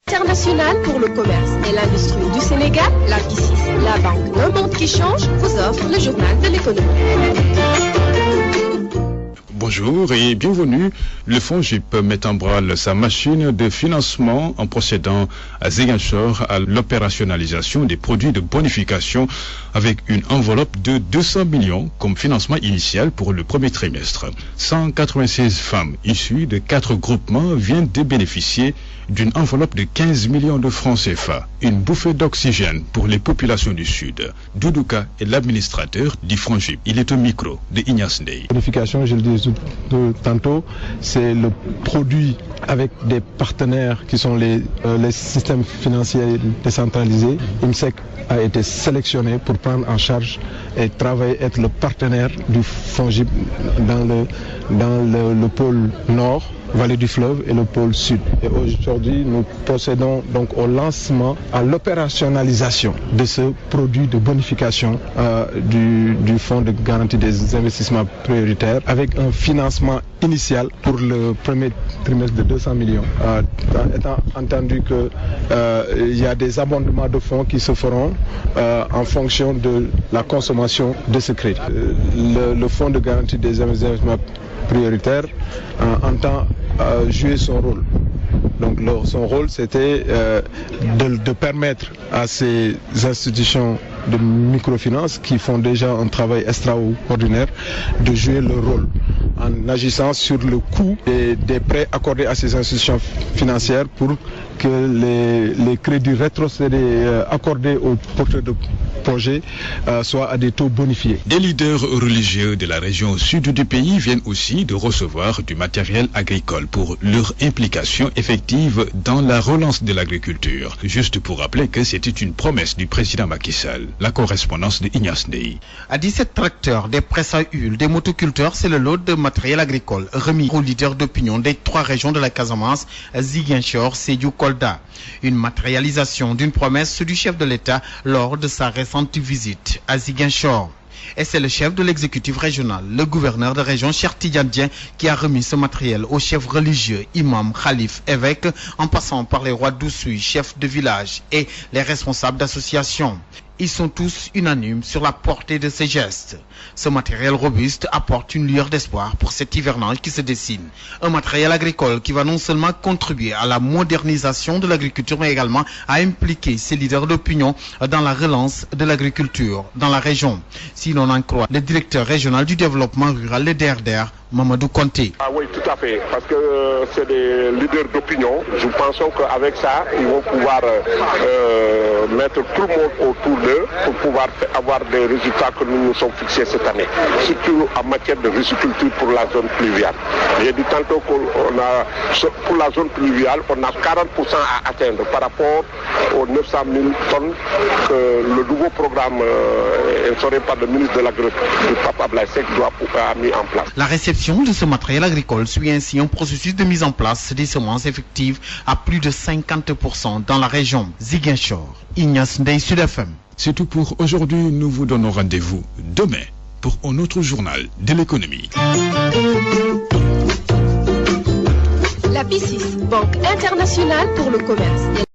International pour le commerce et l'industrie du Sénégal, la B6, la banque d'un monde qui change, vous offre le journal de l'économie. Bonjour et bienvenue. Le FONGIP met en branle sa machine de financement en procédant à Ziguinchor à l'opérationnalisation des produits de bonification avec une enveloppe de 200 millions comme financement initial pour le premier trimestre. 196 femmes issues de 4 groupements viennent de bénéficier d'une enveloppe de 15 millions de francs CFA, une bouffée d'oxygène pour les populations du Sud. Doudouka est l'administrateur du FONGIP. Il est au micro de Ignace Ndeye. Bonification, je le dis tantôt, c'est le produit avec des partenaires qui sont les systèmes financiers décentralisés. IMSEC a été sélectionné pour prendre en charge et travailler, être le partenaire du FONGIP dans le pôle nord, vallée du fleuve, et le pôle sud. Et aujourd'hui, nous procédons donc au lancement, à l'opérationnalisation de ce produit de bonification du fonds de garantie des investissements prioritaires avec un financement initial pour le premier trimestre de 200 millions. Étant entendu qu'il y a des abondements de fonds qui se feront en fonction de la consommation de ce crédit. Le fonds de garantie des investissements prioritaires entend jouer son rôle. Donc son rôle, c'était de permettre à ces institutions de microfinance qui font déjà un travail extraordinaire de jouer leur rôle en agissant sur le coût des prêts accordés à ces institutions financières pour que les crédits rétrocédés accordés aux porteurs de projets soient à des taux bonifiés. Des leaders religieux de la région sud du pays viennent aussi de recevoir du matériel agricole pour leur implication effective dans la relance de l'agriculture. Juste pour rappeler que c'était une promesse du président Macky Sall. La correspondance de Ignace Ndeye. À 17 tracteurs, des presses à huile, des motoculteurs, c'est le lot de matériel agricole remis aux leaders d'opinion des 3 régions de la Casamance, Ziguinchor, Sédhiou, Kolda. Une matérialisation d'une promesse du chef de l'État lors de sa récente visite à Ziguinchor. Et c'est le chef de l'exécutif régional, le gouverneur de région, Cheikh Tidiane Dieng, qui a remis ce matériel aux chefs religieux, imams, khalifs, évêques, en passant par les rois d'Oussouye, chefs de village et les responsables d'associations. Ils sont tous unanimes sur la portée de ces gestes. Ce matériel robuste apporte une lueur d'espoir pour cet hivernage qui se dessine. Un matériel agricole qui va non seulement contribuer à la modernisation de l'agriculture, mais également à impliquer ces leaders d'opinion dans la relance de l'agriculture dans la région. Si l'on en croit le directeur régional du développement rural, le DRDR, Mamadou Conté. Ah oui, tout à fait, parce que c'est des leaders d'opinion. Nous pensons qu'avec ça, ils vont pouvoir mettre tout le monde autour d'eux pour pouvoir avoir des résultats que nous nous sommes fixés cette année, surtout en matière de riziculture pour la zone pluviale. J'ai dit tantôt qu'on a, pour la zone pluviale, on a 40% à atteindre par rapport aux 900 000 tonnes que le nouveau programme instauré par le ministre de l'Agriculture, Papa Abdoulaye Seck, a mis en place. La réception de ce matériel agricole suit ainsi un processus de mise en place des semences effectives à plus de 50% dans la région. Ziguinchor, Ignace Ndeye, Sud FM. C'est tout pour aujourd'hui. Nous vous donnons rendez-vous demain pour un autre journal de l'économie. La B6, Banque internationale pour le commerce.